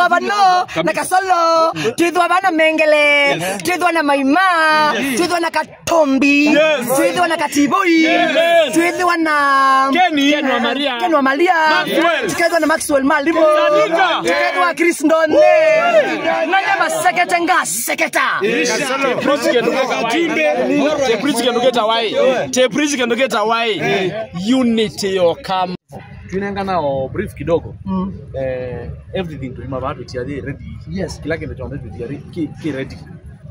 twithwa bano na kasolo twithwa bana mengele twithwa na maima twithwa na katombi twithwa na katiboi twithwa na Kenwa Maria twithwa na Maxwell Malimo twithwa Chris Ndone na nyama sekete nga seketa Tepreach can get away. Unity or come. Tunangana or brief kidogo. Everything to him about it ready. Yes. Kila kitu chote ki ready.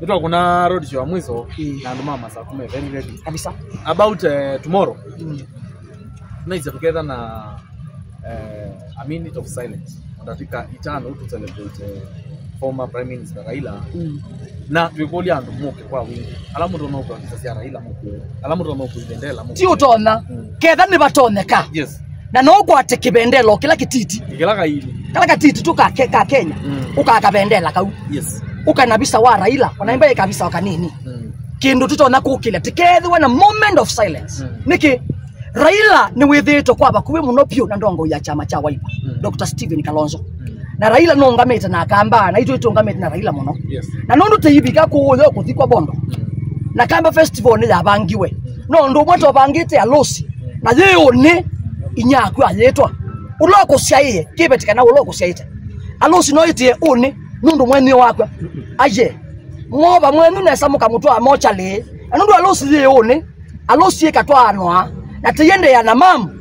Ndio kuna road show mwizo na ndo mama saa 10 very ready. Kabisa. About tomorrow. Tunaiza together na a minute of silence. Tunataka itano to celebrate former Prime Minister Raila. Na tukoli ando moke kwa wingi. Alamu ndo kwa kisasi Raila moko. Alamu ndo kwa ibendela moko. Ti utona. Ketha ni batoneka. Yes. Na no kwa tekibendelo kila kititi. Kila kaili. Kala katiti tu ka Kenya. Uka kabendela kau. Yes. Uka nabisa wa Raila. Wanaimba kabisa wakanini. Kindu tutona kukile. Tikethwa na moment of silence. Niki Raila ni withito kwa bakuwe muno pio na ndongo ya chama cha Wiper. Dr. Stephen Kalonzo. Na Raila no ngamete na kamba na ito ngamete na Raila muno. Yes. Na nondo teyibika ko yo kuthikwa bondo. Na kamba festival ni yabangiwe. No ndo mwato bangite alosi. Na yeo ne inyaku ayetwa. Uloko siaye kibetika na uloko siaite. Alosi no itie one nondo mwene wakwa. Aje. Ngoba mwenu na samuka mutu amochale. Nondo alosi yeo ne. Alosi ekatwa anwa. Na teyende ya na mamu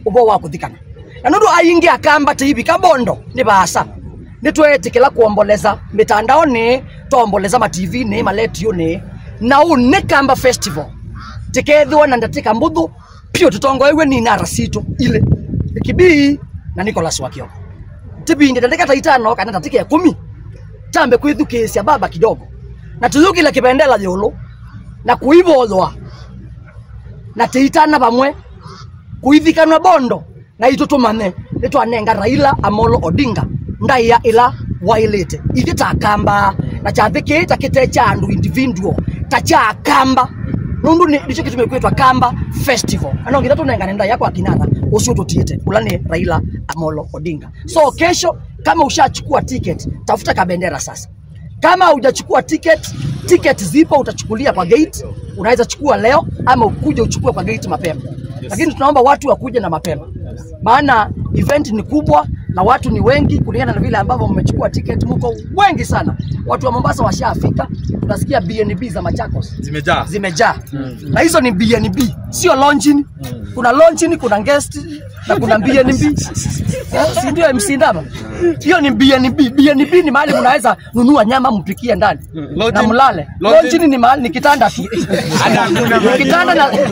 ubo wakuthikana. Na nondo ayingi akamba teyibika bondo ni basa. Nitwetikila kuomboleza mitandao ni tuomboleza ma TV ni maletio ni na unikamba festival tikethwa na ndatika mbudhu pio tutongoewe ni narasito ile ikibii na Nicholas Wakio tibinde ndatika taitano kana tatike 10 tambe kwithukia baba kidogo na tuyukile kibendela yolo na kuibolwa na teitana bamwe kuithikanwa bondo na itutumane nitwanenga Raila Amolo Odinga ndaiya ila wailete igita kamba na chathike takite cha andu individual tacha kamba nundu ni ndicho kitu kimekwetwa kamba festival anongira tunenga nenda yako akinana usio totiete ulane Raila Amolo Odinga. So kesho kama ushachukua ticket tafuta kabendera sasa. Kama hujachukua ticket zipo utachukulia kwa gate, unaweza chukua leo ama ukuje uchukue kwa gate mapema. Lakini tunaomba watu wakuje na mapema. Maana event ni kubwa na watu ni wengi kulingana na vile ambavyo mmechukua ticket mko wengi sana. Watu wa Mombasa washafika, tunasikia BNB za Machakos zimejaa. Na hizo ni BNB, sio launching. Kuna launching, kuna guest na kuna BNB. Si ndio MC Ndaba? Hiyo ni BNB. BNB ni mahali mnaweza nunua nyama mpikie ndani na mlale. Launching ni mahali ni kitanda tu.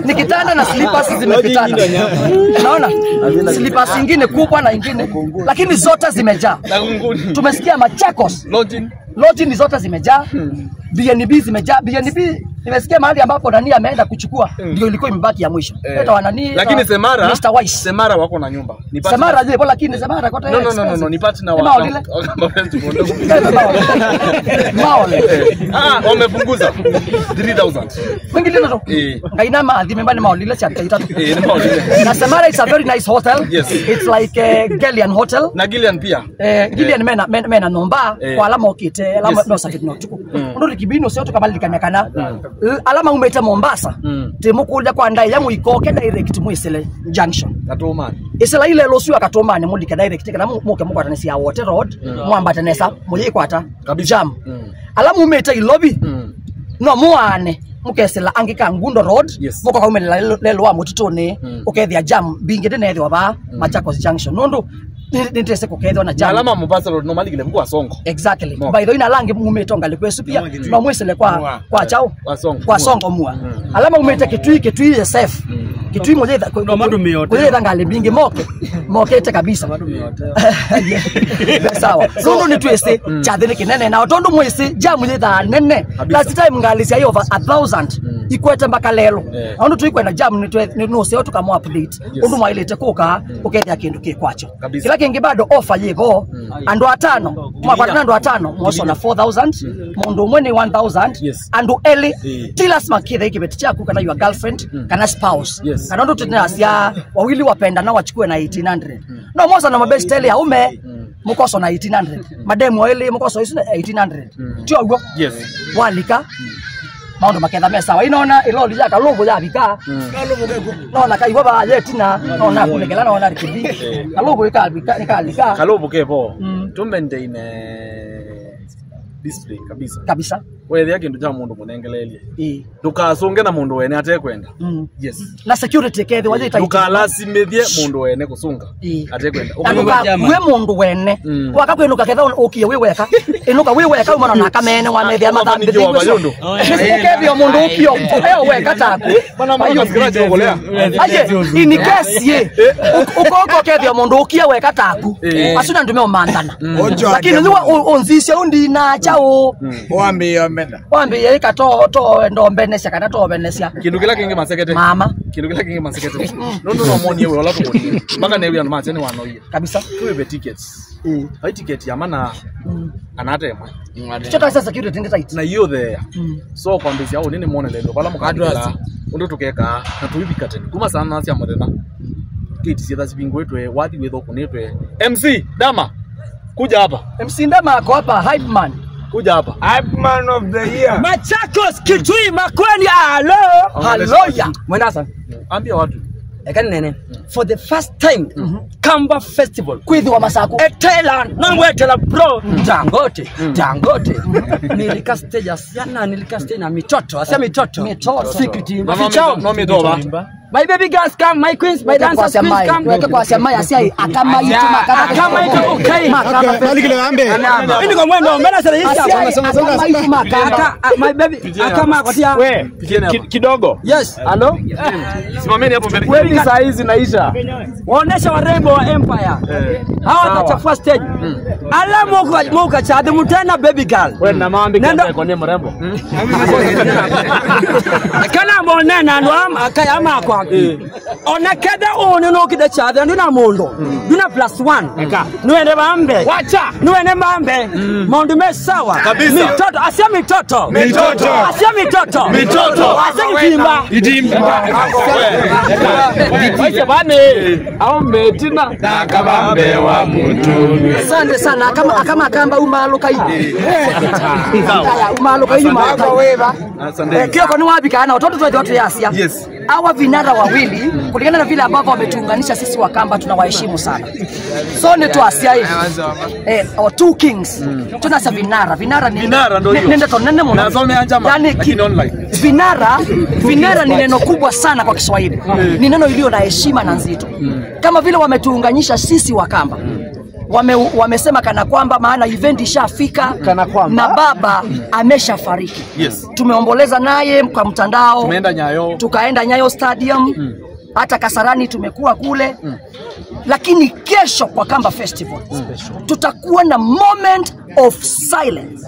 Ni kitanda na slippers zimepitana. Unaona? Slippers nyingine kubwa na nyingine lakini zote zimejaa. Tumesikia Machakos lodging zote zimejaa. BNB zimejaa. BNB nimesikia mahali ambapo nani ameenda kuchukua ndio ilikuwa imebaki ya mwisho. Hata wanani lakini Semara Mr. Wise Semara wako na nyumba. Semara je lakini Semara kote no ni partner wa wamepunguza 3000 wengine ndo ngaina madhi membani maolile cha taitatu na Semara is a very nice hotel. Yes. It's like Gillian Hotel na Gillian pia Gillian mena nomba kwa alama okite alama no sakiti no tuku ndo kibino sio kama likamekana alama umeta Mombasa temukuja kwa ndai yangu ikoke direct muisele junction Katomani isela ile losio Katomani mulika direct kana muke mukwata ya Water Road mwamba tenesa muye ikwata jam alama umeta ilobi no muane mukesela angika Ngundo Road muko kwa umela lelo wa mututone ukethia jam bingede na ethwa ba Machakos junction nondo nitese kukethwa na jam alama Mombasa Road normally kile mko Songo exactly by the way na lange mumetonga likwesu pia tunamwesele kwa chao kwa Songo mua alama umeta kitui safe kitui moja kwa ngale bingi moke ite kabisa sawa nondo ni twese chathini kinene na otondo mwese jamu nyetha nene last time ngali sia over 1000 ikwete mpaka lelo nondo tuikwenda jamu ni no sio tukamwa update undu mwailete kuka ukethia kindu kikwacho kila kingi bado offer yego andu atano mwakwata andu atano mwoso na 4000 mundu mwene 1000 andu eli tilas makithe ikibeti chaku kana your girlfriend kana spouse kana ndo tunasia wawili wapenda na wachukue na 1800 no mwoso na mabest tele ya ume mukoso na 1800 mademo ile mukoso isu 1800 tio ugo Yes. walika maondo makenda mesa inaona iloli ya kalungu ya bika naona kaiwa ba yetina naona kulegela naona rikibi kalungu ikalika Kalobo kepo. Tumende ine display kabisa. Wewe yake ndo mundu munengelelie. Ndukasonge na mundu wene atekwenda. Yes. Na security kethi waje ita. Ndukalasimithie mundu wene kusunga atekwenda. We mundu wene wakakwenuka ketha ukie wiweka inuka wiweka umana na kamene wa methia mathambi thingwe. Kethi o mundu ukio eo weka taku. Bana scratch ogolea. Aje ini kesi ye. Ukoko kethi o mundu ukie weka taku. Asuna ndume omandana. Lakini niwa onzisia undi na chao. Wambi ka to ndo mbenesha kana to benesha kindu kila kingi masekete mama kindu kila kingi masekete no moni wewe wala kumoni mpaka na wewe matani wanoia kabisa tuwe tickets hai ticket ya mana anatema chota sasa security ndi tight na hiyo there so kwa mbezi yao nini muone lelo bala mukadwa ndo tukeka na tuibika tena kuma sana nasi amodena kiti sia sibingo wetu wadi wewe kunetwe MC Dama kuja hapa MC Dama ako hapa hype man kuja hapa Hype man of the year. Machakos Kitui Makweli haleluya mwanasa ambia watu ekani nene for the first time Kamba Festival kwithi wa Masako etela nangwetela bro Dangote nilika stage asiana nilika stage na mitoto asia mitoto security fichao no mitoba my baby girls come, my queens, my dancers queens come. Weke kwa sema ya siai akama itu okay. Makaba kile ambe. Ini kwa mwendo mbona sasa hii akama itu makaba. My baby akama kwatia. We kidogo. Yes. Hello? Simameni hapo mbele. Wewe saa hizi naisha. Waonesha warembo wa Empire. Hawa watachafua stage. Alamu moka chade mutana baby girl. Wewe na maambi kwa ni mrembo. Kana mbonena ndo akayama kwa ona kada ono no kida chade ndo na mondo duna +1 nuende bambe wacha nuende bambe mondo mesawa mitoto asia mitoto asia mitoto asia kidimba Wacha bane au metina na kabambe wa mtu. Asante sana kama kamba umalo kaidi umalo kaidi mako weva kio kwa ni wapi kana watoto wote ya Asia. Yes. Hawa vinara wawili kulingana na vile ambavyo wametuunganisha sisi wa Kamba tunawaheshimu sana. So ni tu Asia hivi. Our two kings. Tunasa vinara ndio hiyo. Nenda tonene mwana. Nasome anjama lakini online. Vinara ni neno kubwa sana kwa Kiswahili. Ni neno iliyo na heshima na nzito. Kama vile wametuunganisha sisi wa Kamba. Wamesema kana kwamba maana event ishafika na baba ameshafariki. Yes. Tumeomboleza naye kwa mtandao. Tukaenda Nyayo Stadium. Hata Kasarani tumekuwa kule. Lakini kesho kwa Kamba Festival tutakuwa na moment of silence.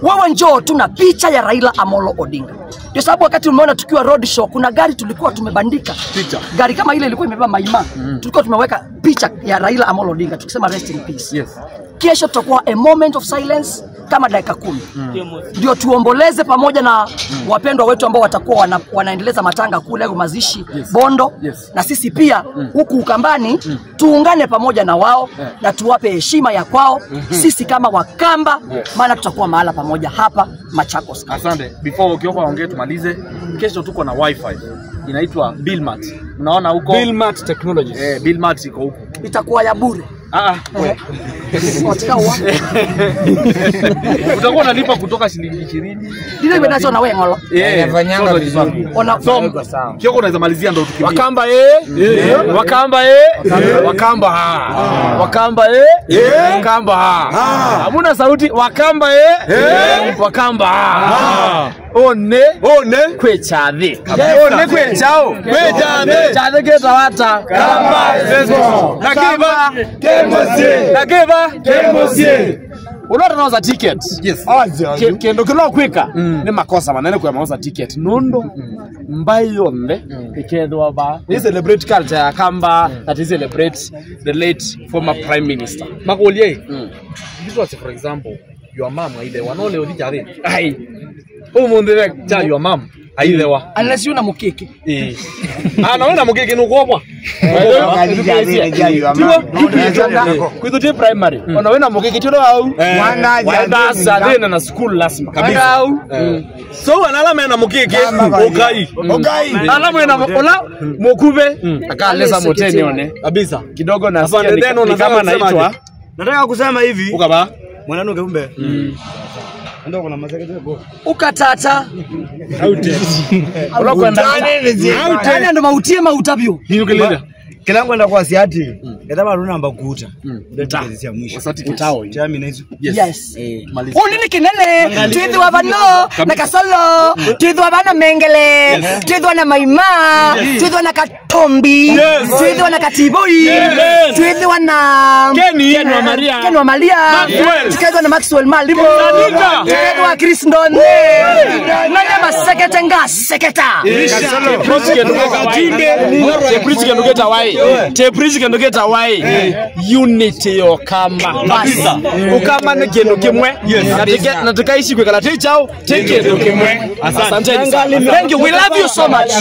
Wewe njoo tuna picha ya Raila Amolo Odinga. Ndio sababu wakati umeona tukiwa road show kuna gari tulikuwa tumebandika picha. Gari kama ile ilikuwa imebeba maima. Tulikuwa tumeweka picha ya Raila Amolo Odinga tukisema rest in peace. Yes. Kesho tutakuwa a moment of silence kama dakika 10. Ndio tuomboleze pamoja na wapendwa wetu ambao watakuwa wanaendeleza matanga kule au mazishi Bondo. Na sisi pia huku Ukambani tuungane pamoja na wao na tuwape heshima ya kwao sisi kama Wakamba maana tutakuwa mahala pamoja hapa Machakos. Asante. Before ukiopa ongea tumalize. Kesho tuko na wifi inaitwa Billmat. Unaona huko Billmat Technologies. Billmat iko huko. Itakuwa ya bure. Utakuwa unalipa kutoka shilingi 20. Ndio imedacho na wewe ngolo. Inafanyanga vizuri. Kioko unaweza malizia ndo tukimbia. Wakamba Wakamba Wakamba Wakamba Wakamba hamuna sauti Wakamba Wakamba one kwechadhi one kwechao chadhi geta wata Kamba Nakiba Kemosie Unota nauza ticket. Yes. Kendo kilo kwika ni makosa manene kwa mauza ticket. Nondo mbayonde ikedwa ba. They celebrate culture ya Kamba that is celebrate the late former prime minister. Makolie. This was for example your mom ile wanole odijare. Ai. Umunde cha your mom ailewa. Unless you na mukeke. Anaona mukeke nukobwa. Kwithuti primary ona wena mukikitiro au wanda sadena na school lazima kabisa so anala mena mukiki okai ala mwena ola mukube akaleza moteni one kabisa kidogo na kama naitwa nataka kusema hivi ukaba mwananu ngeumbe ndio kuna mazekete go ukatata ola kwenda yani ndo mautie mautabio hiyo kilango enda kwa siati ngetaba namba kuuta ndio ya mwisho utao chami na hizo yes onini kinene twithu wabano na kasolo twithu wabana mengele twithu na maima twithu na katombi twithu na katiboi twithu na Ken wa Maria twithu na Maxwell Malimo twithu wa Chris Ndonde nanya masekete nga seketa Teprisi kendo geta wai unity okamba kabisa ukamba ne kendo kimwe nataka ishi kwekala chao take kendo kimwe asante thank you we love you so much